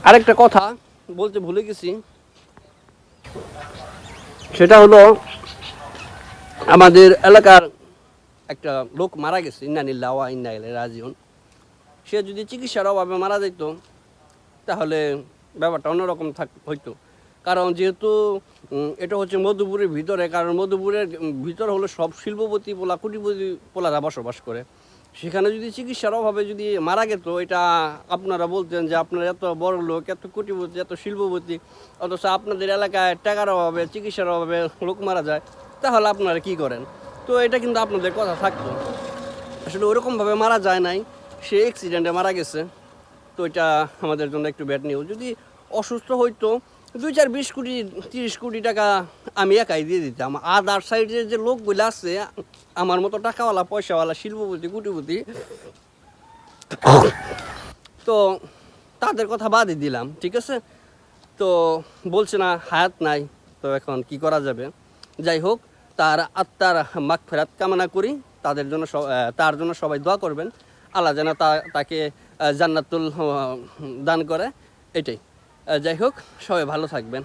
আরেকটা কথা বলতে ভুলে গেছি, সেটা হলো আমাদের এলাকার একটা লোক মারা গেছে, ইন্না নিল্লাহ ওয়া ইন্না ইলাইহি রাজিউন। সে যদি চিকিৎসার অভাবে মারা যেত তাহলে ব্যাপারটা অন্যরকম হইতো। কারণ যেহেতু এটা হচ্ছে মধুপুরের ভিতরে, কারণ মধুপুরের ভিতরে হলো সব শিল্পপতি পোলা, কোটিপতি পোলারা বসবাস করে। সেখানে যদি চিকিৎসার অভাবে যদি মারা যেত, এটা আপনারা বলতেন যে আপনারা এত বড় লোক, এত কোটিপতি, এত শিল্পপতি, অথচ আপনাদের এলাকায় টাকার অভাবে, চিকিৎসার অভাবে লোক মারা যায়, তাহলে আপনারা কি করেন? তো এটা কিন্তু আপনাদের কথা থাকতো। আসলে ওরকমভাবে মারা যায় নাই, সে অ্যাক্সিডেন্টে মারা গেছে। তো এটা আমাদের জন্য একটু ব্যাড নিউজ। যদি অসুস্থ হইতো 2-4 20 কোটি 30 কোটি টাকা আমি একাই দিয়ে দিতাম। আদার সাইডের যে লোকগুলো আছে আমার মতো টাকাওয়ালা, পয়সাওয়ালা, শিল্পপতি, কোটিপতি, তো তাদের কথা বাদই দিলাম, ঠিক আছে? তো বলছে না হায়াত নাই, তো এখন কি করা যাবে? যাই হোক, তার আত্মার মাগফিরাত কামনা করি। তার জন্য সবাই দোয়া করবেন, আল্লাহ যেন তাকে জান্নাতুল দান করে, এটাই। যাই হোক, সবাই ভালো থাকবেন।